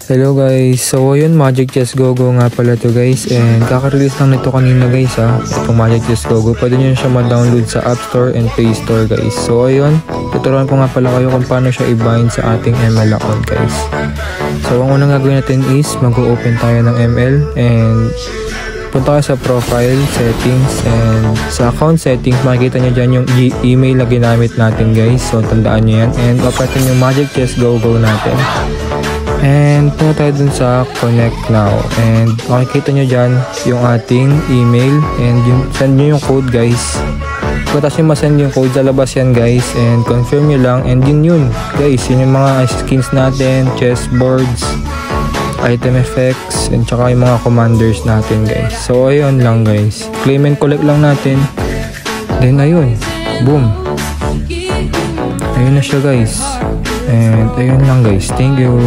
Hello guys, so ayun, Magic Chess Gogo nga pala to guys, and kaka-release lang nito kanina guys ha, itong Magic Chess Gogo. Pwede nyo siya ma-download sa App Store and Play Store guys. So ayun, tuturuan ko nga pala kayo kung paano siya i-bind sa ating ML account guys. So ang unang gagawin natin is mag-open tayo ng ML and punta kayo sa profile settings, and sa account settings makikita nyo dyan yung email na ginamit natin guys. So tandaan nyo yan, and open yung Magic Chess Gogo natin. And punta tayo dun sa connect now, and makikita nyo dyan yung ating email, and send nyo yung code guys. Pagkatapos nyo masend yung code, lalabas yan guys, and confirm nyo lang, and yun guys, yun yung mga skins natin, chessboards, item effects, and tsaka yung mga commanders natin guys. So ayun lang guys, claim and collect lang natin, then ayun, boom, ayun na siya guys. And ayun lang guys, thank you.